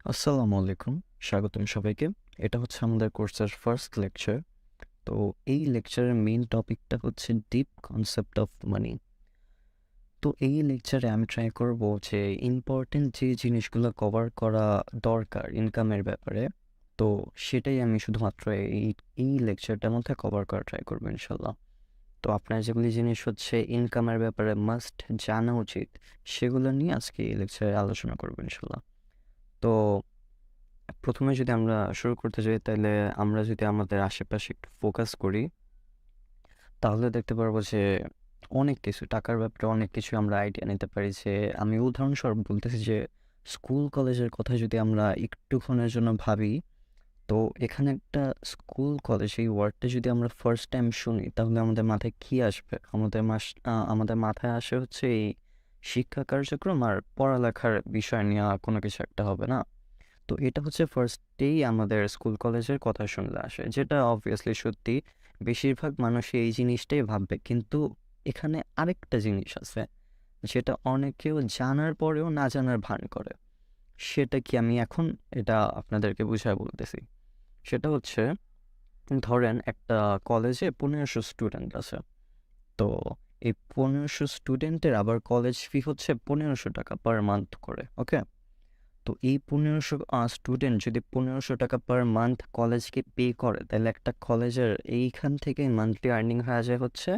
আসসালামু আলাইকুম। স্বাগতম সবাইকে। এটা হচ্ছে আমাদের কোর্সের ফার্স্ট লেকচার। তো এই লেকচারের মেইন টপিকটা হচ্ছে ডিপ কনসেপ্ট অফ মানি। তো এই লেকচারে আমি ট্রাই করব যে ইম্পর্টেন্ট যে জিনিসগুলো কভার করা দরকার ইনকামের ব্যাপারে, তো সেটাই আমি শুধুমাত্র এই লেকচারটার মধ্যে কভার করা ট্রাই করব ইনশাল্লাহ। তো আপনার যেগুলি জিনিস হচ্ছে ইনকামের ব্যাপারে মাস্ট জানা উচিত, সেগুলো নিয়ে আজকে এই লেকচারে আলোচনা করব ইনশাল্লাহ। তো প্রথমে যদি আমরা শুরু করতে যাই, তাহলে আমরা যদি আমাদের আশেপাশে একটু ফোকাস করি, তাহলে দেখতে পারবো যে অনেক কিছু টাকার ব্যাপারে অনেক কিছু আমরা আইডিয়া নিতে পারি। যে আমি উদাহরণস্বরূপ বলতেছি যে স্কুল কলেজের কথা যদি আমরা একটুক্ষণের জন্য ভাবি, তো এখানে একটা স্কুল কলেজ এই ওয়ার্ডটা যদি আমরা ফার্স্ট টাইম শুনি, তাহলে আমাদের মাথায় কি আসবে? আমাদের মাথায় আসে হচ্ছে এই শিক্ষা কার্যক্রম আর পড়ালেখার বিষয় নিয়ে কোনো কিছু একটা হবে না? তো এটা হচ্ছে ফার্স্টেই আমাদের স্কুল কলেজের কথা শুনলে আসে, যেটা অবভিয়াসলি সত্যি। বেশিরভাগ মানুষই এই জিনিসটাই ভাববে, কিন্তু এখানে আরেকটা জিনিস আছে যেটা অনেকেও জানার পরেও না জানার ভান করে। সেটা কি আমি এখন এটা আপনাদেরকে বুঝায় বলতেছি। সেটা হচ্ছে, ধরেন একটা কলেজে 1500 স্টুডেন্ট আছে। তো এই 1500 স্টুডেন্টের আবার কলেজ ফি হচ্ছে 1500 টাকা পার মান্থ করে, ওকে? তো এই 1500 স্টুডেন্ট যদি 1500 টাকা পার মান্থ কলেজকে পে করে, তাহলে একটা কলেজের এইখান থেকে মান্থলি আর্নিং হয়ে যায় হচ্ছে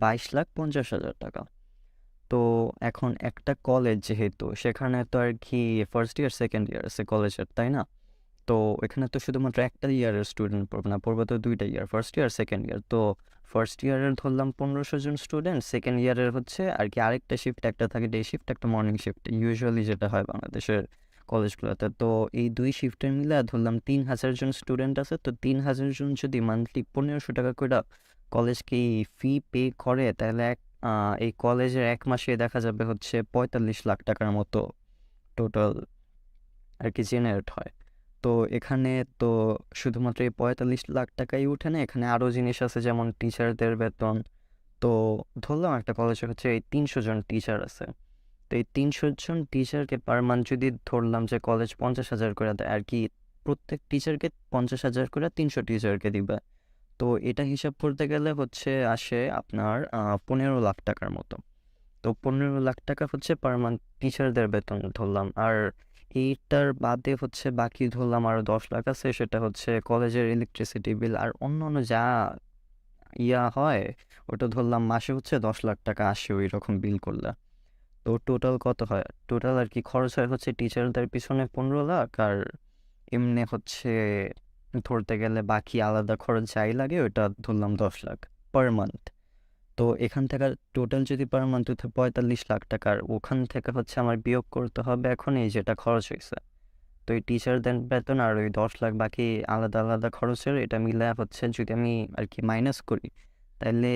22,50,000 টাকা। তো এখন একটা কলেজ যেহেতু, সেখানে তো আর কি ফার্স্ট ইয়ার সেকেন্ড ইয়ার আছে কলেজের, তাই না? তো এখানে তো শুধুমাত্র একটা ইয়ারের স্টুডেন্ট পড়বে না, পড়বে তো দুইটা ইয়ার, ফার্স্ট ইয়ার সেকেন্ড ইয়ার। তো ফার্স্ট ইয়ারের ধরলাম 1500 জন স্টুডেন্ট, সেকেন্ড ইয়ারের হচ্ছে আর কি আরেকটা শিফট, একটা থাকে ডে শিফট, একটা মর্নিং শিফট, ইউজুয়ালি যেটা হয় বাংলাদেশের কলেজগুলোতে। তো এই দুই শিফটের মিলে ধরলাম 3000 জন স্টুডেন্ট আছে। তো 3000 জন যদি মান্থলি 1500 টাকা করে কলেজকে ফি পে করে, তাহলে এই কলেজের এক মাসে দেখা যাবে হচ্ছে 45 লাখ টাকার মতো টোটাল আর কি জেনারেট হয়। তো এখানে তো শুধুমাত্র এই 45 লাখ টাকাই উঠে না, এখানে আরও জিনিস আছে, যেমন টিচারদের বেতন। তো ধরলাম একটা কলেজে হচ্ছে এই 300 জন টিচার আছে। তো এই 300 জন টিচারকে পার মান্থ যদি ধরলাম যে কলেজ 50,000 করে দেয় আর কি, প্রত্যেক টিচারকে 50,000 করে 300 টিচারকে দিবে। তো এটা হিসাব করতে গেলে হচ্ছে আসে আপনার 15 লাখ টাকার মতো। তো 15 লাখ টাকা হচ্ছে পার মান্থ টিচারদের বেতন ধরলাম। আর এইটার বাদে হচ্ছে বাকি ধরলাম আরও 10 লাখ আছে, সেটা হচ্ছে কলেজের ইলেকট্রিসিটি বিল আর অন্য অন্য যা হয়, ওটা ধরলাম মাসে হচ্ছে 10 লাখ টাকা আসে ওই রকম বিল করলে। তো টোটাল কত হয়? টোটাল আর কি খরচ হয় হচ্ছে টিচারদের পিছনে 15 লাখ, আর এমনি হচ্ছে ধরতে গেলে বাকি আলাদা খরচ যাই লাগে ওটা ধরলাম 10 লাখ পার মান্থ। তো এখান থেকে টোটাল যদি পার মান্থ 45 লাখ টাকার, ওখান থেকে হচ্ছে আমার বিয়োগ করতে হবে এখন এই যেটা খরচ হয়েছে। তো এই টিচারদের বেতন আর ওই 10 লাখ বাকি আলাদা আলাদা খরচের, এটা মিলে হচ্ছে যদি আমি আর কি মাইনাস করি, তাহলে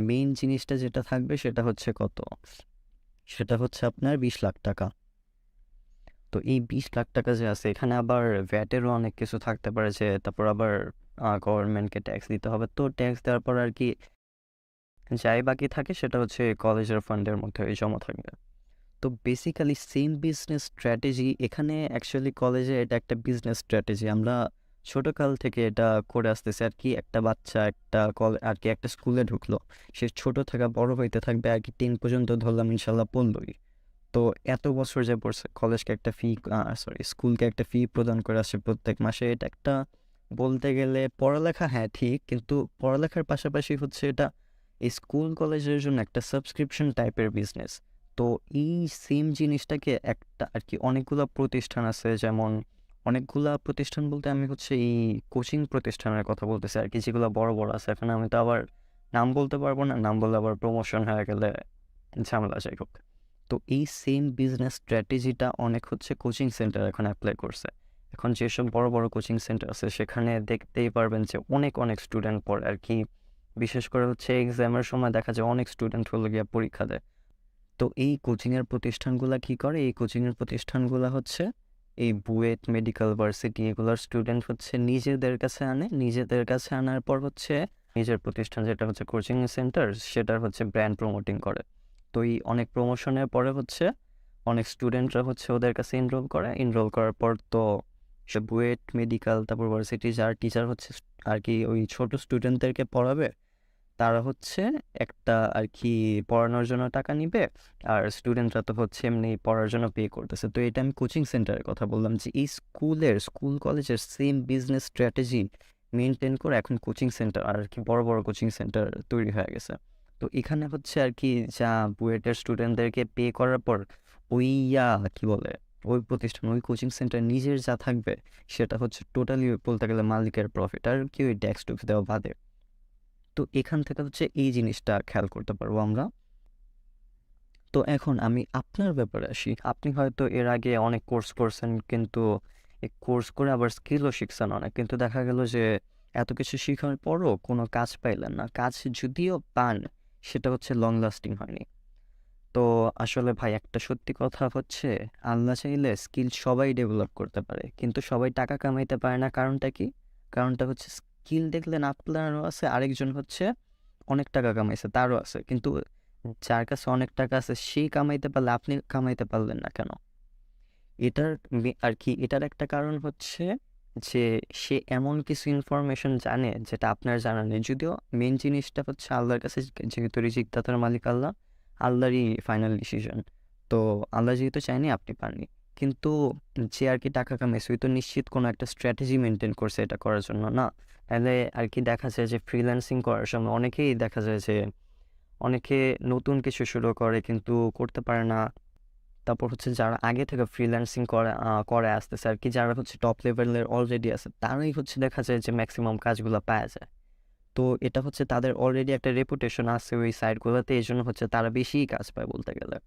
মেইন জিনিসটা যেটা থাকবে সেটা হচ্ছে কত? সেটা হচ্ছে আপনার 20 লাখ টাকা। তো এই 20 লাখ টাকা যে আছে, এখানে আবার ভ্যাটেরও অনেক কিছু থাকতে পারে, যে তারপর আবার গভর্নমেন্টকে ট্যাক্স দিতে হবে। তো ট্যাক্স দেওয়ার পর আর কি যাই বাকি থাকে সেটা হচ্ছে কলেজের ফান্ডের মধ্যে জমা থাকবে। তো বেসিক্যালি সেম বিজনেস স্ট্র্যাটেজি এখানে, অ্যাকচুয়ালি কলেজে এটা একটা বিজনেস স্ট্র্যাটেজি। আমরা ছোটোকাল থেকে এটা করে আসতেছি আর কি। একটা বাচ্চা একটা আর কি একটা স্কুলে ঢুকলো, সে ছোট থাকা বড় হইতে থাকবে আর কি, 10 পর্যন্ত ধরলাম ইনশাল্লাহ পড়লই। তো এত বছর যে পড়ছে, কলেজকে একটা ফি, স্কুলকে একটা ফি প্রদান করে আসছে প্রত্যেক মাসে। এটা একটা বলতে গেলে পড়ালেখা, হ্যাঁ ঠিক, কিন্তু পড়ালেখার পাশাপাশি হচ্ছে এটা এই স্কুল কলেজের জন্য একটা সাবস্ক্রিপশন টাইপের বিজনেস। তো এই সেম জিনিসটাকে একটা আর কি অনেকগুলা প্রতিষ্ঠান আছে, যেমন অনেকগুলা প্রতিষ্ঠান বলতে আমি হচ্ছে এই কোচিং প্রতিষ্ঠানের কথা বলতেছি আর কি, যেগুলো বড় বড় আছে। এখন আমি তো আবার নাম বলতে পারবো না, নাম বললে আবার প্রমোশন হয়ে গেলে ঝামেলা, যাই হোক। তো এই সেম বিজনেস স্ট্র্যাটেজিটা অনেক হচ্ছে কোচিং সেন্টার এখন অ্যাপ্লাই করছে। এখন যেসব বড় বড় কোচিং সেন্টার আছে, সেখানে দেখতেই পারবেন যে অনেক অনেক স্টুডেন্ট পড়ে আর কি। বিশেষ করে হচ্ছে এক্সামের সময় দেখা যায় অনেক স্টুডেন্ট হলো গিয়ে পরীক্ষা দেয়। তো এই কোচিংয়ের প্রতিষ্ঠানগুলা কি করে? এই কোচিংয়ের প্রতিষ্ঠানগুলা হচ্ছে এই বুয়েট, মেডিকেল ভার্সিটি এগুলোর স্টুডেন্ট হচ্ছে নিজেদের কাছে আনে, নিজেদের কাছে আনার পর হচ্ছে নিজের প্রতিষ্ঠান যেটা হচ্ছে কোচিং সেন্টার, সেটার হচ্ছে ব্র্যান্ড প্রমোটিং করে। তো এই অনেক প্রমোশনের পরে হচ্ছে অনেক স্টুডেন্টরা হচ্ছে ওদের কাছে এনরোল করার পর তো সে বুয়েট মেডিকেল তারপর ভার্সিটি যার টিচার হচ্ছে আর কি ওই ছোট স্টুডেন্টদেরকে পড়াবে, তারা হচ্ছে একটা আর কি পড়ানোর জন্য টাকা নিবে, আর স্টুডেন্টরা তো হচ্ছে এমনি পড়ার জন্য পে করতেছে। তো এটা আমি কোচিং সেন্টারের কথা বললাম, যে এই স্কুল কলেজের সেম বিজনেস স্ট্র্যাটেজি মেনটেন করে এখন কোচিং সেন্টার আর কি বড় বড় কোচিং সেন্টার তৈরি হয়ে গেছে। তো এখানে হচ্ছে আর কি যা বুয়েটের স্টুডেন্টদেরকে পে করার পর ওই কি বলে ওই প্রতিষ্ঠান ওই কোচিং সেন্টার নিজের যা থাকবে সেটা হচ্ছে টোটালি বলতে গেলে মালিকের প্রফিট, আর কি ওই ট্যাক্স টুক্স দেওয়া বাদে। তো এখান থেকে হচ্ছে এই জিনিসটা খেয়াল করতে পারবো আমরা। তো এখন আমি আপনার ব্যাপারে আসি। আপনি হয়তো এর আগে অনেক কোর্স করছেন, কিন্তু এই কোর্স করে আবার স্কিলও শিখছেন অনেক, কিন্তু দেখা গেল যে এত কিছু শেখার পরও কোনো কাজ পাইলেন না। কাজ যদিও পান, সেটা হচ্ছে লং লাস্টিং হয়নি। তো আসলে ভাই একটা সত্যি কথা হচ্ছে, আল্লাহ চাইলে স্কিল সবাই ডেভেলপ করতে পারে, কিন্তু সবাই টাকা কামাইতে পারে না। কারণটা কি? কারণটা হচ্ছে স্কিল দেখলেন আপনারও আছে, আরেকজন হচ্ছে অনেক টাকা কামাইছে তারও আছে, কিন্তু যার কাছে অনেক টাকা আছে সেই কামাইতে পারলে আপনি কামাইতে পারলেন না কেন? এটার আর কি এটার একটা কারণ হচ্ছে যে সে এমন কিছু ইনফরমেশন জানে যেটা আপনার জানা নেই। যদিও মেন জিনিসটা হচ্ছে আল্লাহর কাছে, যেহেতু রিজিক দাতার মালিক আল্লাহ, আল্লাহরই ফাইনাল ডিসিশন। তো আল্লাহ যেহেতু চায়নি আপনি পাননি, কিন্তু যে আর কি টাকা কামাইছে ওই তো নিশ্চিত কোনো একটা স্ট্র্যাটেজি মেনটেন করছে এটা করার জন্য না। তাহলে আর কি দেখা যায় যে ফ্রিল্যান্সিং করার সময় অনেকেই দেখা যায় যে অনেকে নতুন কিছু শুরু করে কিন্তু করতে পারে না। তারপর হচ্ছে যারা আগে থেকে ফ্রিল্যান্সিং করে আসতেছে আর কি, যারা হচ্ছে টপ লেভেলের অলরেডি আছে, তারাই হচ্ছে দেখা যায় যে ম্যাক্সিমাম কাজগুলো পাওয়া যায়। তো এটা হচ্ছে তাদের অলরেডি একটা রেপুটেশন আছে ওই সাইটগুলোতে, এই জন্য হচ্ছে তারা বেশিই কাজ পায় বলতে গেলে।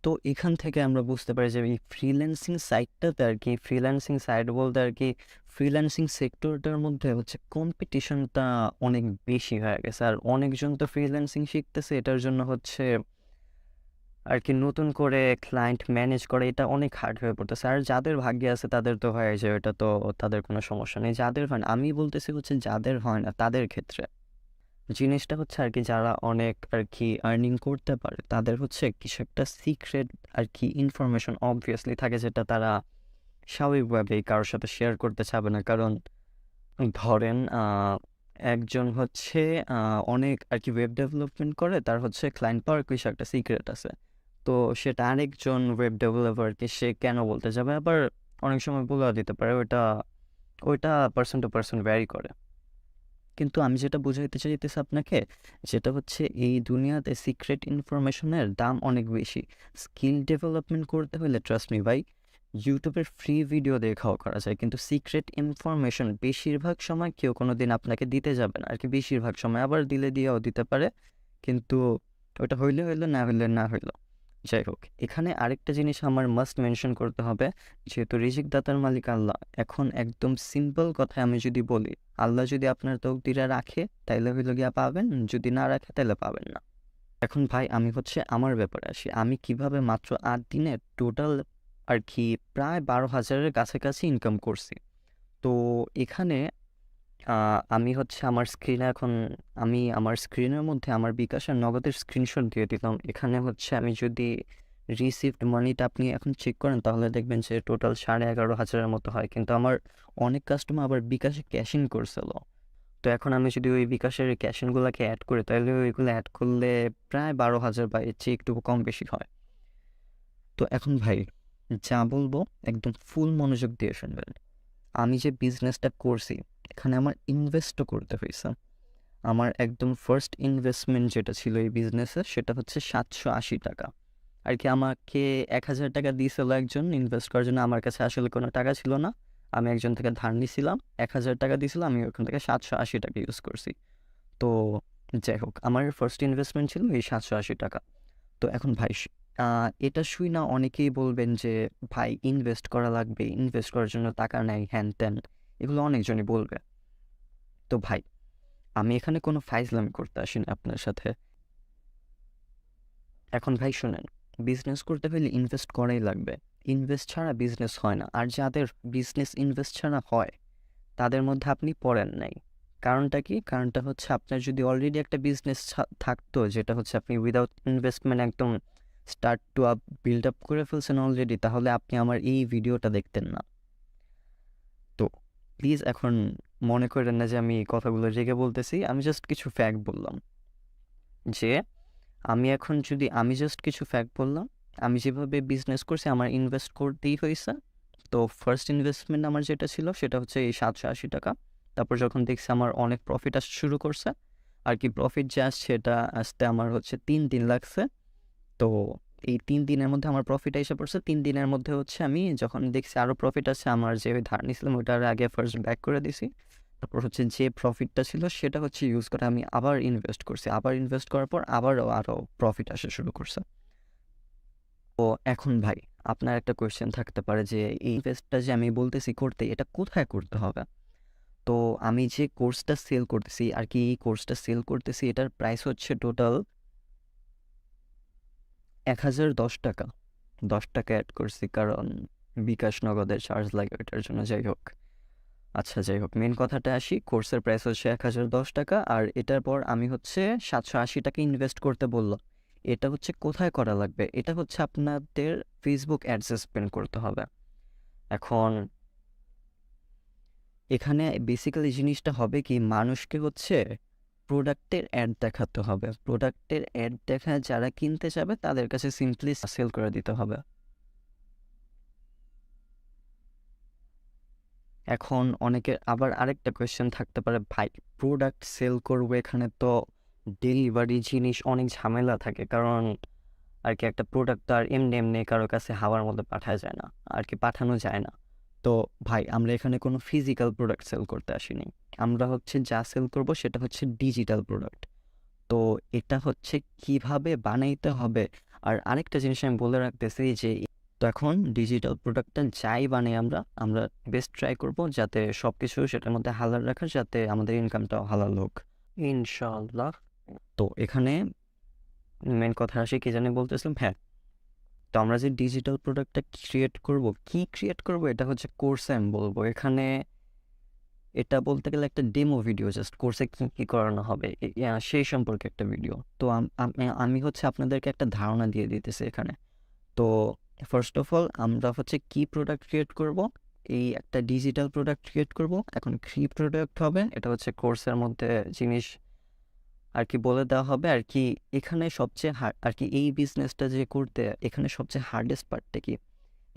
তো এখান থেকে আমরা বুঝতে পারি যে এই ফ্রিল্যান্সিং সাইটটাতে আর কি, ফ্রিল্যান্সিং সাইট বলতে আর কি ফ্রিল্যান্সিং সেক্টরটার মধ্যে হচ্ছে কম্পিটিশনটা অনেক বেশি হয়ে গেছে, আর অনেকজন তো ফ্রিল্যান্সিং শিখতেছে, এটার জন্য হচ্ছে আর কি নতুন করে ক্লায়েন্ট ম্যানেজ করে এটা অনেক হার্ড হয়ে পড়তেছে। আর যাদের ভাগ্যে আছে তাদের তো হয় যে এটা তো তাদের কোনো সমস্যা নেই, যাদের হয় না, আমি বলতেছি হচ্ছে যাদের হয় না তাদের ক্ষেত্রে জিনিসটা হচ্ছে আর কি যারা অনেক আর কি আর্নিং করতে পারে তাদের হচ্ছে কিছু একটা সিক্রেট আর কি ইনফরমেশন অবভিয়াসলি থাকে, যেটা তারা স্বাভাবিকভাবেই কারোর সাথে শেয়ার করতে চাবে না। কারণ ধরেন একজন হচ্ছে অনেক আর কি ওয়েব ডেভেলপমেন্ট করে, তার হচ্ছে ক্লায়েন্ট পাওয়ার কিছু একটা সিক্রেট আছে। তো সেটা আরেকজন ওয়েব ডেভেলপারকে সে কেন বলতে যাবে, আবার অনেক সময় বলেও দিতে পারে, ওইটা পার্সন টু পার্সন ভ্যারি করে। কিন্তু আমি যেটা বুঝাইতে চাইতেছি আপনাকে, যেটা হচ্ছে এই দুনিয়াতে সিক্রেট ইনফরমেশনের দাম অনেক বেশি। স্কিল ডেভেলপমেন্ট করতে হলে ট্রাস্ট মি ভাই, ইউটিউবের ফ্রি ভিডিও দেখাও করা যায়, কিন্তু সিক্রেট ইনফরমেশন বেশিরভাগ সময় কেউ কোনো দিন আপনাকে দিতে যাবে না আর কি, বেশিরভাগ সময়। আবার দিয়েও দিতে পারে, কিন্তু ওটা হইলে হইলো, না হইলে না হইলো। যাই হোক, এখানে আরেকটা জিনিস আমার মাস্ট মেনশন করতে হবে, যেহেতু রিজিক দাতার মালিক আল্লাহ। এখন একদম সিম্পল কথায় আমি যদি বলি, আল্লাহ যদি আপনার তকদিরে রাখে তাইলে হইলো গিয়া পাবেন, যদি না রাখে তাহলে পাবেন না। এখন ভাই আমি হচ্ছে আমার ব্যাপারে আসি, আমি কিভাবে মাত্র 8 দিনে টোটাল আর কি প্রায় 12,000-এর কাছাকাছি ইনকাম করছি। তো এখানে আমি হচ্ছে আমার স্ক্রিনের মধ্যে আমার বিকাশের নগদের স্ক্রিনশট দিয়ে দিলাম। এখানে হচ্ছে আমি যদি রিসিভড মানিটা আপনি এখন চেক করেন তাহলে দেখবেন যে টোটাল 11,500-এর মতো হয়, কিন্তু আমার অনেক কাস্টমার আবার বিকাশে ক্যাশ ইন করছিল। তো এখন আমি যদি ওই বিকাশের ক্যাশ ইনগুলোকে অ্যাড করি তাহলে ওইগুলো অ্যাড করলে প্রায় 12,000 বা এর চেয়ে একটু কম বেশি হয়। তো এখন ভাই যা বলবো একদম ফুল মনোযোগ দিয়ে শুনবেন। আমি যে বিজনেসটা করছি এখানে আমার ইনভেস্টও করতে হয়েছে। আমার একদম ফার্স্ট ইনভেস্টমেন্ট যেটা ছিল এই বিজনেসে সেটা হচ্ছে 780 টাকা আর কি। আমাকে 1,000 টাকা দিয়েছিল একজন ইনভেস্ট করার জন্য, আমার কাছে আসলে কোনো টাকা ছিল না, আমি একজন থেকে ধার নিয়েছিলাম, 1,000 টাকা দিয়েছিল, আমি ওখান থেকে 780 টাকা ইউজ করছি। তো যাই হোক, আমার ফার্স্ট ইনভেস্টমেন্ট ছিল এই 780 টাকা। তো এখন ভাই এটা শুই না অনেকেই বলবেন যে ভাই ইনভেস্ট করা লাগবে, ইনভেস্ট করার জন্য টাকা নেই, হ্যান ত্যান, এগুলো অনেকজনই বলবে। তো ভাই আমি এখানে কোনো ফাইজলামি করতে আসিনি আপনার সাথে। এখন ভাই শুনেন, বিজনেস করতে হলে ইনভেস্ট করাই লাগবে, ইনভেস্ট ছাড়া বিজনেস হয় না। আর যাদের বিজনেস ইনভেস্ট ছাড়া হয় তাদের মধ্যে আপনি পড়েন নাই। কারণটা কি? কারণটা হচ্ছে আপনার যদি অলরেডি একটা বিজনেস থাকতো যেটা হচ্ছে আপনি উইদাউট ইনভেস্টমেন্ট একদম start to up build up করে ফেলছেন অলরেডি, তাহলে আপনি আমার এই ভিডিওটা দেখতেন না। তো প্লিজ এখন মনে করেন না যে আমি কথাগুলো রেগে বলতেছি, আমি জাস্ট কিছু ফ্যাক্ট বললাম। যে আমি জাস্ট কিছু ফ্যাক্ট বললাম, আমি যেভাবে বিজনেস করছি আমার ইনভেস্ট করতেই হয়েছে। তো ফার্স্ট ইনভেস্টমেন্ট আমার যেটা ছিল সেটা হচ্ছে এই 780 টাকা। তারপর যখন দেখছি আমার অনেক প্রফিট আসতে শুরু করছে, আর কি প্রফিট যে আসছে এটা আসতে আমার হচ্ছে 3 দিন লাগছে। তো এই 3 দিনের মধ্যে আমার প্রফিট এসে পড়ছে। 3 দিনের মধ্যে হচ্ছে আমি যখন দেখছি আরও প্রফিট আছে, আমার যে ধার নিয়েছিলাম ওইটার আগে ফার্স্ট ব্যাক করে দিছি। তারপর হচ্ছে যে প্রফিটটা ছিল সেটা হচ্ছে ইউজ করে আমি আবার ইনভেস্ট করছি। আবার ইনভেস্ট করার পর আরও প্রফিট আসা শুরু করছে। তো এখন ভাই আপনার একটা কোয়েশ্চেন থাকতে পারে যে এই ইনভেস্টটা যে আমি বলতেছি করতে, এটা কোথায় করতে হবে? তো আমি যে কোর্সটা সেল করতেছি আর কি, এই কোর্সটা সেল করতেছি এটার প্রাইস হচ্ছে টোটাল 1010 টাকা। 10 টাকা অ্যাড করছি কারণ বিকাশ নগদের চার্জ লাগে ওইটার জন্য। যাই হোক, আচ্ছা যাই হোক, মেন কথাটা আসি। কোর্সের প্রাইস হচ্ছে 1010 টাকা, আর এটার পর আমি হচ্ছে 780 টাকা ইনভেস্ট করতে বললাম। এটা হচ্ছে কোথায় করা লাগবে? এটা হচ্ছে আপনাদের ফেসবুক অ্যাডসে স্পেন্ড করতে হবে। এখন এখানে বেসিক্যালি জিনিসটা হবে কি, মানুষকে হচ্ছে প্রোডাক্টের অ্যাড দেখাতে হবে। প্রোডাক্টের অ্যাড দেখা যারা কিনতে যাবে তাদের কাছে সিম্পলি সেল করে দিতে হবে। এখন অনেকের আবার আরেকটা কোয়েশ্চেন থাকতে পারে, ভাই প্রোডাক্ট সেল করবো এখানে তো ডেলিভারি জিনিস অনেক ঝামেলা থাকে, কারণ আর কি একটা প্রোডাক্ট তো আর এমনি এমনি কারো কাছে হাওয়ার মধ্যে পাঠানো যায় না, আর কি পাঠানো যায় না। তো ভাই আমরা এখানে কোনো ফিজিক্যাল প্রোডাক্ট সেল করতে আসিনি। আমরা হচ্ছে যা সেল করব সেটা হচ্ছে ডিজিটাল প্রোডাক্ট। তো এটা হচ্ছে কিভাবে বানাইতে হবে। আর আরেকটা জিনিস আমি বলে রাখতেছি যে তো এখন ডিজিটাল প্রোডাক্টটা যাই বানাই আমরা আমরা বেস্ট ট্রাই করব যাতে সব কিছু সেটার মধ্যে হালাল রাখার, যাতে আমাদের ইনকামটাও হালাল হোক ইনশাআল্লাহ। তো এখানে মেন কথা আসে কি জানি বলতেছিলাম, হ্যাঁ। তো আমরা যে ডিজিটাল প্রোডাক্টটা ক্রিয়েট করব এটা হচ্ছে কোর্সে আমি বলবো। এখানে এটা বলতে গেলে একটা ডেমো ভিডিও, জাস্ট কোর্সে কী কী করানো হবে সেই সম্পর্কে একটা ভিডিও। তো আমি হচ্ছে আপনাদেরকে একটা ধারণা দিয়ে দিতেছি এখানে। তো ফার্স্ট অফ অল আমরা হচ্ছে কি প্রোডাক্ট ক্রিয়েট করব, এই একটা ডিজিটাল প্রোডাক্ট ক্রিয়েট করব। এখন কি প্রোডাক্ট হবে এটা হচ্ছে কোর্সের মধ্যে জিনিস আর কি বলে দেওয়া হবে আর কি। এখানে সবচেয়ে আর কি এই বিজনেসটা যে করতে এখানে সবচেয়ে হার্ডেস্ট পার্টটা কি,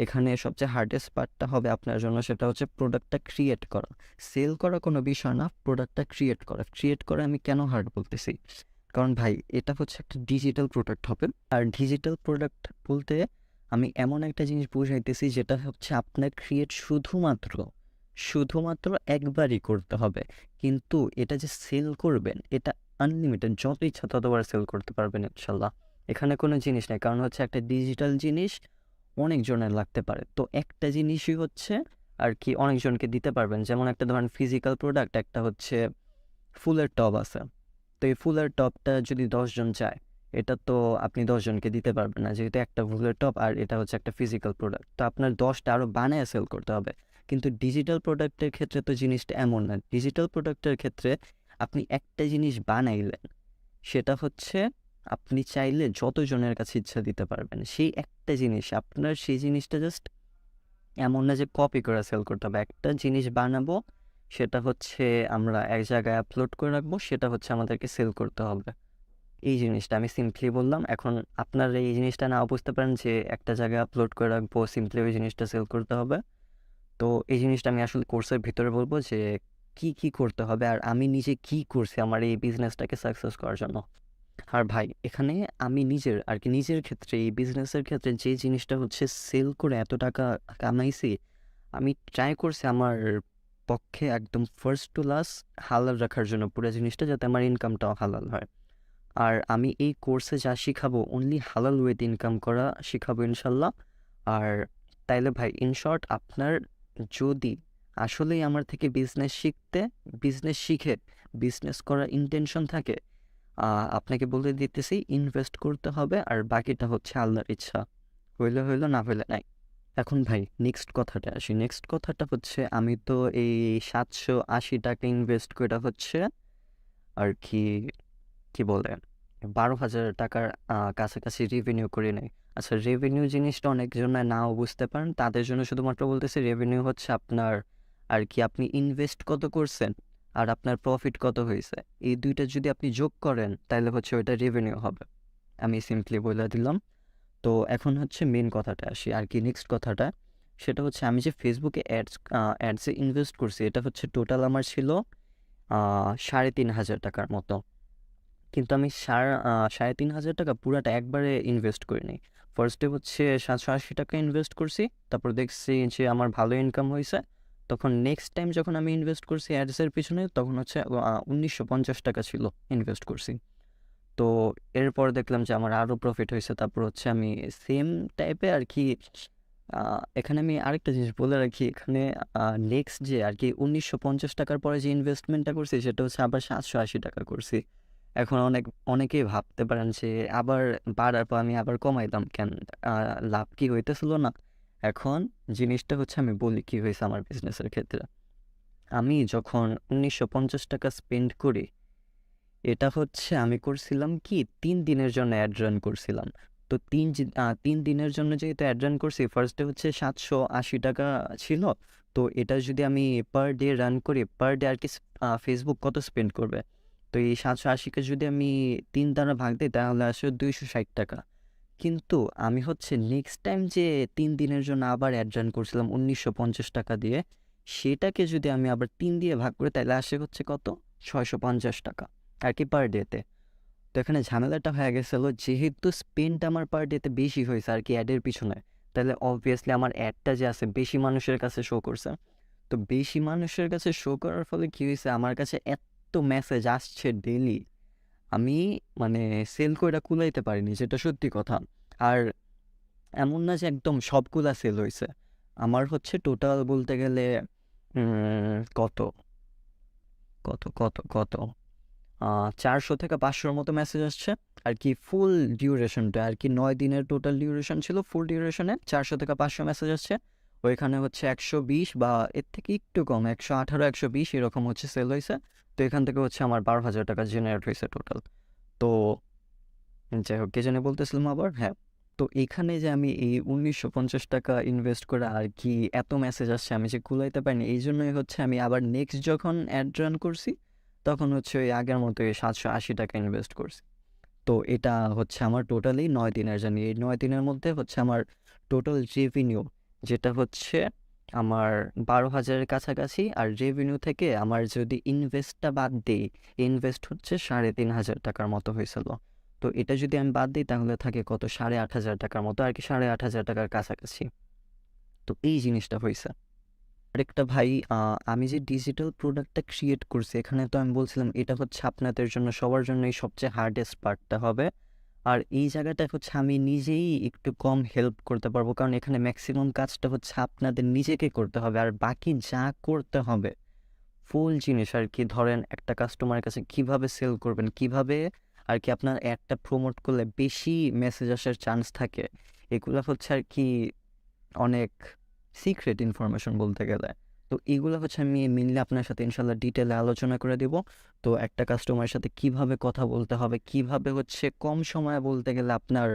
এখানে সবচেয়ে হার্ডেস্ট পার্টটা হবে আপনার জন্য সেটা হচ্ছে প্রোডাক্টটা ক্রিয়েট করা। সেল করা কোনো বিষয় না, প্রোডাক্টটা ক্রিয়েট করা আমি কেন হার্ড বলতেছি, কারণ ভাই এটা হচ্ছে একটা ডিজিটাল প্রোডাক্ট হবে। আর ডিজিটাল প্রোডাক্ট বলতে আমি এমন একটা জিনিস বুঝাইতেছি যেটা হচ্ছে আপনার ক্রিয়েট শুধুমাত্র একবারই করতে হবে। কিন্তু এটা যে সেল করবেন এটা আনলিমিটেড, যত ইচ্ছা ততবার সেল করতে পারবেন ইনশাল্লাহ। এখানে কোনো জিনিস নেই, কারণ হচ্ছে একটা ডিজিটাল জিনিস অনেকজনের লাগতে পারে। তো একটা জিনিসই হচ্ছে আর কি অনেকজনকে দিতে পারবেন। যেমন একটা ধরেন ফিজিক্যাল প্রোডাক্ট, একটা হচ্ছে ফুলের টব আছে। তো এই ফুলের টবটা যদি 10 জন চায়, এটা তো আপনি 10 জনকে দিতে পারবেন না, যেহেতু একটা ফুলের টব আর এটা হচ্ছে একটা ফিজিক্যাল প্রোডাক্ট। তো আপনার 10টা আরও বানায় সেল করতে হবে। কিন্তু ডিজিটাল প্রোডাক্টের ক্ষেত্রে তো জিনিসটা এমন না। ডিজিটাল প্রোডাক্টের ক্ষেত্রে আপনি একটা জিনিস বানাইলেন, সেটা হচ্ছে আপনি চাইলে যতজনের কাছে ইচ্ছা দিতে পারবেন সেই একটা জিনিস। আপনার সেই জিনিসটা জাস্ট এমন না যে কপি করে সেল করতে হবে। একটা জিনিস বানাবো, সেটা হচ্ছে আমরা এক জায়গায় আপলোড করে রাখবো, সেটা হচ্ছে আমাদেরকে সেল করতে হবে। এই জিনিসটা আমি সিম্পলি বললাম। এখন আপনারা এই জিনিসটা না বুঝতে পারেন যে একটা জায়গায় আপলোড করে রাখবো, সিম্পলি ওই জিনিসটা সেল করতে হবে। তো এই জিনিসটা আমি আসলে কোর্সের ভিতরে বলবো যে কি করতে হবে, আর আমি নিজে কি করছি আমার এই বিজনেসটাকে সাকসেস করার জন্য। আর ভাই এখানে আমি নিজের ক্ষেত্রে এই বিজনেসের ক্ষেত্রে যে জিনিসটা হচ্ছে সেল করে এত টাকা কামাইছি, আমি ট্রাই করছি আমার পক্ষে একদম ফার্স্ট টু লাস্ট হালাল রাখার জন্য পুরো জিনিসটা, যাতে আমার ইনকামটাও হালাল হয়। আর আমি এই কোর্সে যা শিখাবো অনলি হালাল ওয়েতে ইনকাম করা শিখাবো ইনশাল্লাহ। আর তাইলে ভাই ইন শর্ট, আপনার যদি আসলেই আমার থেকে বিজনেস শিখে বিজনেস করার ইন্টেনশন থাকে, আপনাকে বলে দিতেছি ইনভেস্ট করতে হবে, আর বাকিটা হচ্ছে আল্লাহর ইচ্ছা, হইলে হইলো না হইলে নাই। এখন ভাই নেক্সট কথাটা আসি। নেক্সট কথাটা হচ্ছে আমি তো এই 780 টাকা ইনভেস্ট করে হচ্ছে আর কি কি বলে 12,000 টাকার কাছাকাছি রেভিনিউ করে নেই। আচ্ছা, রেভিনিউ জিনিসটা অনেকজনে নাও বুঝতে পারেন, তাদের জন্য শুধুমাত্র বলতেছি রেভিনিউ হচ্ছে আপনার আর কি আপনি ইনভেস্ট কত করছেন আর আপনার প্রফিট কত হয়েছে, এই দুইটা যদি আপনি যোগ করেন তাহলে হচ্ছে ওইটা রেভিনিউ হবে। আমি সিম্পলি বলে দিলাম। তো এখন হচ্ছে মেন কথাটা আসি আর কি, নেক্সট কথাটা সেটা হচ্ছে আমি যে ফেসবুকে অ্যাডসে ইনভেস্ট করছি, এটা হচ্ছে টোটাল আমার ছিল 3,500 টাকার মতো। কিন্তু আমি 3,500 টাকা পুরাটা একবারে ইনভেস্ট করিনি। ফার্স্টে হচ্ছে 780 টাকা ইনভেস্ট করছি, তারপর দেখছি যে আমার ভালো ইনকাম হয়েছে। তখন নেক্সট টাইম যখন আমি ইনভেস্ট করছি অ্যাডসের পিছনে, তখন হচ্ছে 1,950 টাকা ছিল ইনভেস্ট করছি। তো এরপর দেখলাম যে আমার আরও প্রফিট হয়েছে। তারপর হচ্ছে আমি সেম টাইপে আর কি এখানে আমি আরেকটা জিনিস বলে রাখি, এখানে নেক্সট যে আর কি 1,950 টাকার পরে যে ইনভেস্টমেন্টটা করছি সেটা হচ্ছে আবার 780 টাকা করছি। এখন অনেকেই ভাবতে পারেন যে আবার বাড়ার পর আমি আবার কমাইলাম কেন, লাভ কি হইতেছিল না? এখন জিনিসটা হচ্ছে আমি বলি কি হয়েছে আমার বিজনেসের ক্ষেত্রে। আমি যখন 1,950 টাকা স্পেন্ড করি, এটা হচ্ছে আমি করছিলাম কি 3 দিনের জন্য অ্যাড রান করছিলাম। তো 3 দিনের জন্য যেহেতু অ্যাড রান করছি, ফার্স্টে হচ্ছে 780 টাকা ছিল। তো এটা যদি আমি পার ডে রান করি, পার ডে আর কি ফেসবুক কত স্পেন্ড করবে? তো এই 780কে যদি আমি 3 দ্বারা ভাগ দিই তাহলে আসে 260 টাকা। কিন্তু আমি হচ্ছে নেক্সট টাইম যে 3 দিনের জন্য আবার অ্যাড রান করছিলাম 1,950 টাকা দিয়ে, সেটাকে যদি আমি আবার 3 দিয়ে ভাগ করি তাহলে আসে হচ্ছে কত? 650 টাকা আর কি পার ডেতে। তো এখানে ঝামেলাটা হয়ে গেছিলো, যেহেতু স্পেন্ড আমার পার ডেতে বেশি হয়েছে আর কি অ্যাডের পিছনে, তাহলে অবভিয়াসলি আমার অ্যাডটা যে আছে বেশি মানুষের কাছে শো করছে। তো বেশি মানুষের কাছে শো করার ফলে কী হয়েছে, আমার কাছে এত মেসেজ আসছে ডেইলি, আমি মানে সেল কইরা কুলাইতে পারিনি, যেটা সত্যি কথা। আর এমন না যে একদম সবগুলা সেল হয়েছে, আমার হচ্ছে টোটাল বলতে গেলে কত কত কত কত 400 থেকে 500-র মতো মেসেজ আসছে আর কি। ফুল ডিউরেশনটা আর কি 9 দিনের টোটাল ডিউরেশন ছিল, ফুল ডিউরেশনে 400 থেকে 500 মেসেজ আসছে। ওইখানে হচ্ছে 120 বা এর থেকে একটু কম 118 120 এরকম হচ্ছে সেল হয়েছে। তো এখান থেকে হচ্ছে আমার 12,000 টাকা জেনারেট হয়েছে টোটাল। তো যাই হোক, কে জানি বলতেছিলাম আবার, হ্যাঁ। তো এখানে যে আমি এই 1,950 টাকা ইনভেস্ট করে আর কি এত মেসেজ আসছে আমি যে কুলাইতে পারিনি, এই জন্যই হচ্ছে আমি আবার নেক্সট যখন অ্যাড রান করছি তখন হচ্ছে ওই আগের মতো 780 টাকা ইনভেস্ট করছি। তো এটা হচ্ছে আমার টোটালি 9 দিনের জানি, এই 9 দিনের মধ্যে হচ্ছে আমার টোটাল রেভিনিউ যেটা হচ্ছে আমার 12,000-এর কাছাকাছি। আর রেভিনিউ থেকে আমার যদি ইনভেস্টটা বাদ দিই, ইনভেস্ট হচ্ছে 3,500 টাকার মতো হয়েছিল। তো এটা যদি আমি বাদ দিই তাহলে থাকে কত, 8,500 টাকার মতো আর কি, 8,500 টাকার কাছাকাছি। তো এই জিনিসটা হয়েছে। আরেকটা ভাই, আমি যে ডিজিটাল প্রোডাক্টটা ক্রিয়েট করছি, এখানে তো আমি বলছিলাম এটা হচ্ছে আপনাদের জন্য সবার জন্যই সবচেয়ে হার্ডেস্ট পার্টটা হবে। আর এই জায়গাটা হচ্ছে আমি নিজেই একটু কম হেল্প করতে পারবো, কারণ এখানে ম্যাক্সিমাম কাজটা হচ্ছে আপনাদের নিজেকে করতে হবে। আর বাকি যা করতে হবে ফুল জিনিস আর কি, ধরেন একটা কাস্টমারের কাছে কিভাবে সেল করবেন, কিভাবে আর কি আপনার অ্যাডটা প্রমোট করলে বেশি মেসেজ আসার চান্স থাকে, এগুলো হচ্ছে আর কি অনেক সিক্রেট ইনফরমেশন বলতে গেলে। তো এগুলো হচ্ছে আমি মেনলি আপনার সাথে ইনশাল্লাহ ডিটেলে আলোচনা করে দেব। তো একটা কাস্টমারের সাথে কিভাবে কথা বলতে হবে, কিভাবে হচ্ছে কম সময়ে বলতে গেলে আপনার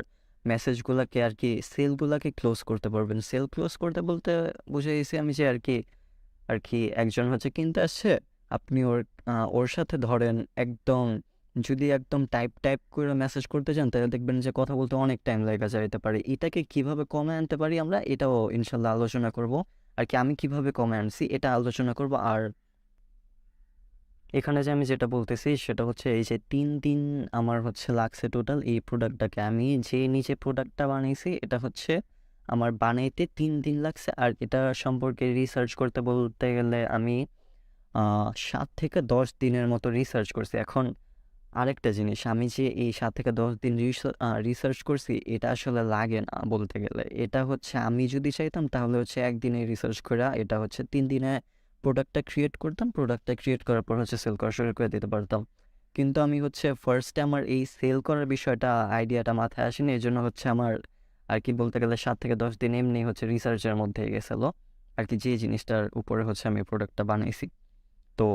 মেসেজগুলোকে আর কি সেলগুলোকে ক্লোজ করতে পারবেন। সেল ক্লোজ করতে বলতে বুঝাইছি আমি যে আর কি একজন হচ্ছে কিনতে আসছে, আপনি ওর সাথে ধরেন একদম যদি একদম টাইপ করে মেসেজ করতে চান তাহলে দেখবেন যে কথা বলতে অনেক টাইম লেগে যাইতে পারে। এটাকে কিভাবে কমে আনতে পারি আমরা, এটাও ইনশাল্লাহ আলোচনা করব। আর কি আমি কিভাবে কমে আনছি এটা আলোচনা করব। আর এখানে যে আমি যেটা বলতেছি সেটা হচ্ছে এই যে 3 দিন আমার হচ্ছে লাগছে টোটাল এই প্রোডাক্টটাকে, আমি যে নিজে প্রোডাক্টটা বানাইছি এটা হচ্ছে আমার বানাইতে 3 দিন লাগছে। আর এটা সম্পর্কে রিসার্চ করতে বলতে গেলে আমি 7 থেকে 10 দিনের মতো রিসার্চ করছি। এখন আরেকটা জিনিস, আমি যে এই 7 থেকে 10 দিন রিসার্চ করছি এটা আসলে লাগে না বলতে গেলে। এটা হচ্ছে আমি যদি চাইতাম তাহলে হচ্ছে একদিনে রিসার্চ করে এটা হচ্ছে 3 দিনে প্রোডাক্টটা ক্রিয়েট করতাম, প্রোডাক্টটা ক্রিয়েট করার পর হচ্ছে সেল করা শুরু করে দিতে পারতাম। কিন্তু আমি হচ্ছে ফার্স্টে আমার এই সেল করার বিষয়টা আইডিয়াটা মাথায় আসেনি, এই জন্য হচ্ছে আমার আর কি বলতে গেলে 7 থেকে 10 দিন এমনি হচ্ছে রিসার্চের মধ্যে গেছিলো আর কি, যে জিনিসটার উপরে হচ্ছে আমি প্রোডাক্টটা বানাইছি। তো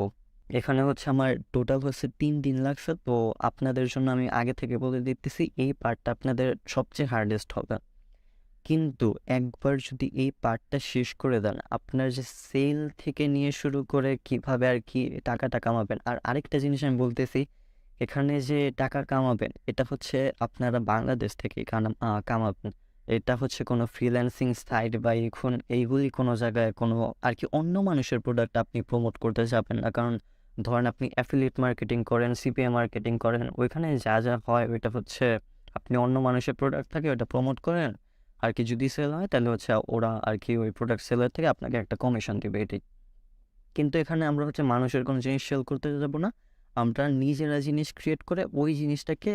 এখানে হচ্ছে আমার টোটাল হচ্ছে 3 দিন লাগছে। তো আপনাদের জন্য আমি আগে থেকে বলে দিতেছি এই পার্টটা আপনাদের সবচেয়ে হার্ডেস্ট হবে। কিন্তু একবার যদি এই পার্টটা শেষ করে দেন, আপনার যে সেল থেকে নিয়ে শুরু করে কিভাবে আর কি টাকাটা কামাবেন। আর আরেকটা জিনিস আমি বলতেছি, এখানে যে টাকা কামাবেন এটা হচ্ছে আপনারা বাংলাদেশ থেকেই কামাবেন। এটা হচ্ছে কোনো ফ্রিল্যান্সিং সাইট বা এখন এইগুলি কোনো জায়গায় কোনো আর কি অন্য মানুষের প্রোডাক্ট আপনি প্রমোট করতে যাবেন না। কারণ ধরেন আপনি অ্যাফিলিয়েট মার্কেটিং করেন, সিপিএ মার্কেটিং করেন, ওইখানে যা যা হয় ওইটা হচ্ছে আপনি অন্য মানুষের প্রোডাক্ট থাকে ওটা প্রমোট করেন আর কি। যদি সেল হয় তাহলে হচ্ছে ওরা আর কি ওই প্রোডাক্ট সেলের থেকে আপনাকে একটা কমিশন দিবে এটাই। কিন্তু এখানে আমরা হচ্ছে মানুষের কোনো জিনিস সেল করতে যাব না, আমরা নিজেরা জিনিস ক্রিয়েট করে ওই জিনিসটাকে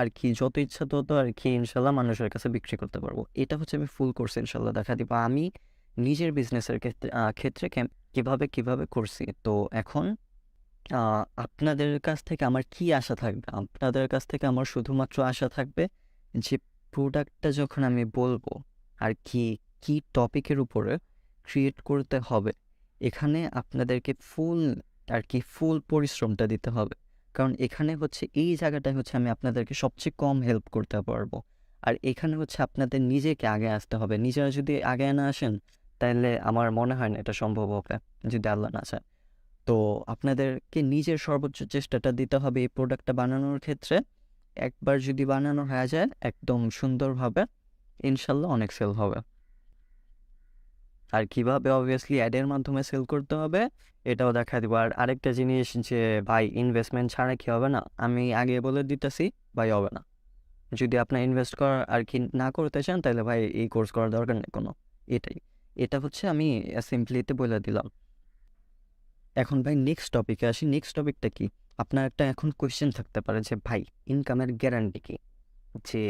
আর কি যত ইচ্ছা তত আর কি ইনশাল্লাহ মানুষের কাছে বিক্রি করতে পারবো। এটা হচ্ছে আমি ফুল কোর্স ইনশাল্লাহ দেখা দিব আমি নিজের বিজনেসের ক্ষেত্রে কিভাবে করছি। তো এখন আপনাদের কাছ থেকে আমার কি আশা থাকবে? আপনাদের কাছ থেকে আমার শুধুমাত্র আশা থাকবে যে প্রোডাক্টটা যখন আমি বলবো আর কি, কি টপিকের উপরে ক্রিয়েট করতে হবে, এখানে আপনাদেরকে ফুল পরিশ্রমটা দিতে হবে। কারণ এখানে হচ্ছে এই জায়গাটায় হচ্ছে আমি আপনাদেরকে সবচেয়ে কম হেল্প করতে পারবো। আর এখানে হচ্ছে আপনাদের নিজেকে আগে আসতে হবে। নিজেরা যদি আগে না আসেন তাহলে আমার মনে হয় না এটা সম্ভব হবে, যদি আল্লাহ না চায়। তো আপনাদেরকে নিজের সর্বোচ্চ চেষ্টাটা দিতে হবে এই প্রোডাক্টটা বানানোর ক্ষেত্রে। একবার যদি বানানো হয়ে যায় একদম সুন্দরভাবে, ইনশাল্লাহ অনেক সেল হবে। আর কিভাবে অবভিয়াসলি অ্যাডের মাধ্যমে সেল করতে হবে এটাও দেখা দিব। আর আরেকটা জিনিস যে ভাই ইনভেস্টমেন্ট ছাড়া কি হবে না, আমি আগে বলে দিতেছি ভাই হবে না। যদি আপনার ইনভেস্ট করা আর কি না করতে চান তাহলে ভাই এই কোর্স করার দরকার নেই কোনো। এটাই, এটা হচ্ছে আমি সিম্পলিতে বলে দিলাম। এখন ভাই নেক্সট টপিকে আসি। নেক্সট টপিকটা কি? আপনার একটা এখন কোয়েশ্চেন থাকতে পারে যে ভাই ইনকামের গ্যারান্টি কি? যে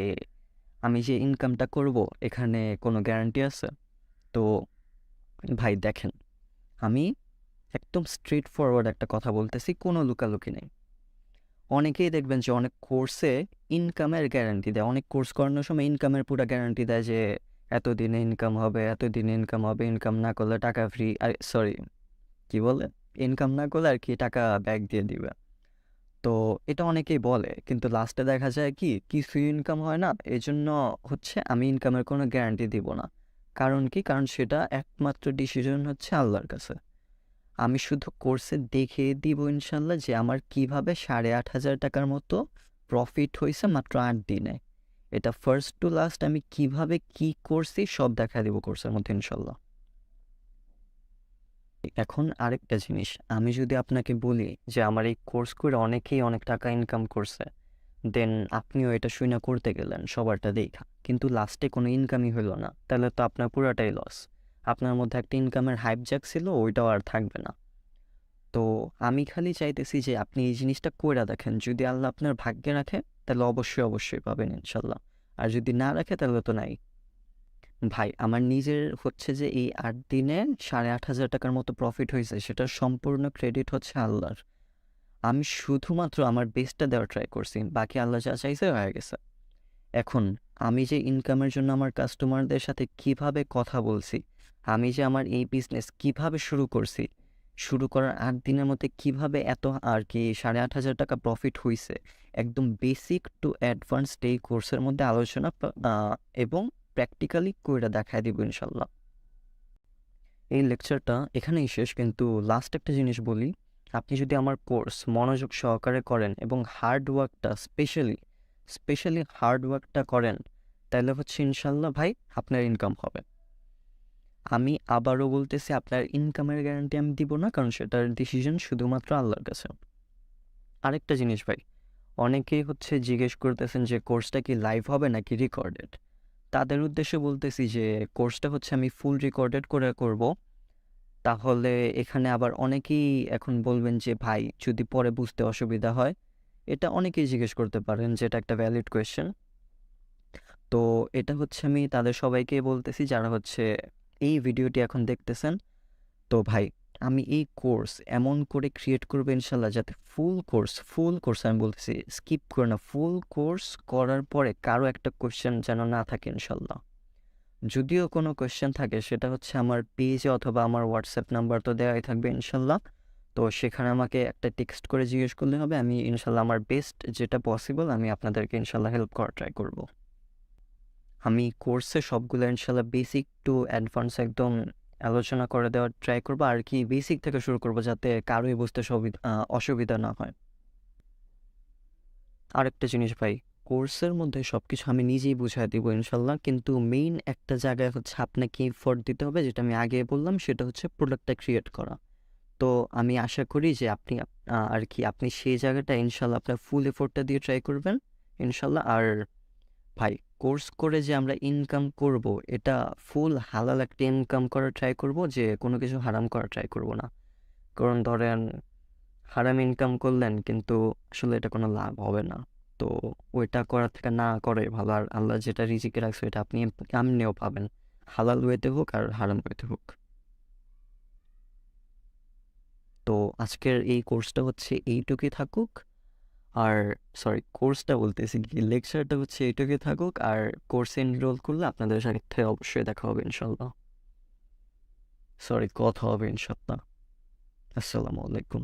আমি যে ইনকামটা করব এখানে কোনো গ্যারান্টি আছে? তো ভাই দেখেন, আমি একদম স্ট্রেট ফরওয়ার্ড একটা কথা বলতেছি, কোনো লুকালুকি নেই। অনেকেই দেখবেন যে অনেক কোর্সে ইনকামের গ্যারান্টি দেয়, অনেক কোর্স করানোর সময় ইনকামের পুরো গ্যারান্টি দেয় যে এতদিনে ইনকাম হবে, এতদিনে ইনকাম হবে, ইনকাম না করলে টাকা ফ্রি, আর সরি কি বলে, ইনকাম না করলে আর কি টাকা ব্যাক দিয়ে দিবে। তো এটা অনেকেই বলে, কিন্তু লাস্টে দেখা যায় কি কিছু ইনকাম হয় না। এই জন্য হচ্ছে আমি ইনকামের কোনো গ্যারান্টি দিব না। কারণ কি? কারণ সেটা একমাত্র ডিসিশন হচ্ছে আল্লাহর কাছে। আমি শুধু কোর্সে দেখিয়ে দিব ইনশাল্লাহ যে আমার কিভাবে 8,500 টাকার মতো প্রফিট হয়েছে মাত্র 8 দিনে। এটা ফার্স্ট টু লাস্ট আমি কিভাবে কি করছি সব দেখা দিব কোর্সের মধ্যে ইনশাল্লাহ। এখন আরেকটা জিনিস, আমি যদি আপনাকে বলি যে আমার এই কোর্স করে অনেকেই অনেক টাকা ইনকাম করছে, দেন আপনিও এটা শুনে করতে গেলেন সবারটা দেখা, কিন্তু লাস্টে কোনো ইনকামই হলো না, তাহলে তো আপনার পুরাটাই লস। আপনার মধ্যে একটা ইনকামের হাইপ জাগছিল, ওইটাও আর থাকবে না। তো আমি খালি চাইতেছি যে আপনি এই জিনিসটা কইরা দেখেন, যদি আল্লাহ আপনার ভাগ্যে রাখে তাহলে অবশ্যই পাবেন ইনশাল্লাহ। আর যদি না রাখে তাহলে তো নাই। ভাই আমার নিজের হচ্ছে যে এই 8 দিনে 8,500 টাকার মতো প্রফিট হয়েছে, সেটার সম্পূর্ণ ক্রেডিট হচ্ছে আল্লাহর। আমি শুধুমাত্র আমার বেস্টটা দেওয়ার ট্রাই করছি, বাকি আল্লাহ যা চাইছে হয়ে গেছে। এখন আমি যে ইনকামের জন্য আমার কাস্টমারদের সাথে কিভাবে কথা বলছি, আমি যে আমার এই বিজনেস কিভাবে শুরু করছি, শুরু করার 8 দিনের মধ্যে কিভাবে এত আর কি 8,500 টাকা প্রফিট হয়েছে, একদম বেসিক টু অ্যাডভান্স এই কোর্সের মধ্যে আলোচনা এবং প্র্যাকটিক্যালি কইরা দেখায় দিব ইনশাল্লাহ। এই লেকচারটা এখানেই শেষ, কিন্তু লাস্ট একটা জিনিস বলি, আপনি যদি আমার কোর্স মনোযোগ সহকারে করেন এবং হার্ড ওয়ার্কটা স্পেশালি হার্ড ওয়ার্কটা করেন, তাহলে হচ্ছে ইনশাল্লাহ ভাই আপনার ইনকাম হবে। আমি আবারও বলতেছি আপনার ইনকামের গ্যারান্টি আমি দিব না, কারণ সেটার ডিসিশন শুধুমাত্র আল্লাহর কাছে। আরেকটা জিনিস ভাই, অনেকেই হচ্ছে জিজ্ঞেস করতেছেন যে কোর্সটা কি লাইভ হবে নাকি রেকর্ডেড। তাদের উদ্দেশ্যে বলতেছি যে কোর্সটা হচ্ছে আমি ফুল রেকর্ডেড করে করব। তাহলে এখানে আবার অনেকেই এখন বলবেন যে ভাই যদি পরে বুঝতে অসুবিধা হয়, এটা অনেকেই জিজ্ঞেস করতে পারেন, যেটা একটা ভ্যালিড কোয়েশ্চেন। তো এটা হচ্ছে আমি তাদের সবাইকে বলতেছি যারা হচ্ছে এই ভিডিওটি এখন দেখতেছেন। তো ভাই আমি এই কোর্স এমন করে ক্রিয়েট করবো ইনশাল্লাহ যাতে ফুল কোর্স আমি বলতেছি স্কিপ করে না, ফুল কোর্স করার পরে কারো একটা কোয়েশ্চেন যেন না থাকে ইনশাল্লাহ। যদিও কোনো কোয়েশ্চেন থাকে সেটা হচ্ছে আমার পেজে অথবা আমার হোয়াটসঅ্যাপ নাম্বার তো দেওয়াই থাকবে ইনশাল্লাহ। তো সেখানে আমাকে একটা টেক্সট করে জিজ্ঞেস করলে হবে, আমি ইনশাল্লাহ আমার বেস্ট যেটা পসিবল আমি আপনাদেরকে ইনশাল্লাহ হেল্প করার ট্রাই করব। আমি কোর্সে সবগুলো ইনশাল্লাহ বেসিক টু অ্যাডভান্স একদম আলোচনা করে দেওয়ার ট্রাই করবো, আর কি বেসিক থেকে শুরু করবো যাতে কারোই বুঝতে অসুবিধা না হয়। আরেকটা জিনিস ভাই, কোর্সের মধ্যে সব কিছু আমি নিজেই বুঝাই দিব ইনশাল্লাহ, কিন্তু মেইন একটা জায়গায় হচ্ছে আপনাকে এফোর্ট দিতে হবে, যেটা আমি আগে বললাম, সেটা হচ্ছে প্রোডাক্টটা ক্রিয়েট করা। তো আমি আশা করি যে আপনি আর কি আপনি সেই জায়গাটা ইনশাল্লাহ আপনার ফুল এফোর্টটা দিয়ে ট্রাই করবেন ইনশাল্লাহ। আর ভাই, কোর্স করে যে আমরা ইনকাম করব, এটা ফুল হালাল একটা ইনকাম করার ট্রাই করব, যে কোনো কিছু হারাম করার ট্রাই করব না। কারণ ধরেন হারাম ইনকাম করলেন কিন্তু আসলে এটা কোনো লাভ হবে না। তো ওইটা করার থেকে না করে ভালো। আর আল্লাহ যেটা রিজিকে রাখছে এটা আপনি এমনিও পাবেন, হালাল ওয়েতে হোক আর হারাম ওয়েতে হোক। তো আজকের এই কোর্সটা হচ্ছে এইটুকুই থাকুক। আর সরি, কোর্সটা বলতেছি কি, লেকচারটা হচ্ছে এইটুকুই থাকুক। আর কোর্সে এনরোল করলে আপনাদের সাথে অবশ্যই দেখা হবে ইনশাল্লাহ। সরি, কথা হবে ইনশাল্লাহ। আসসালামু আলাইকুম।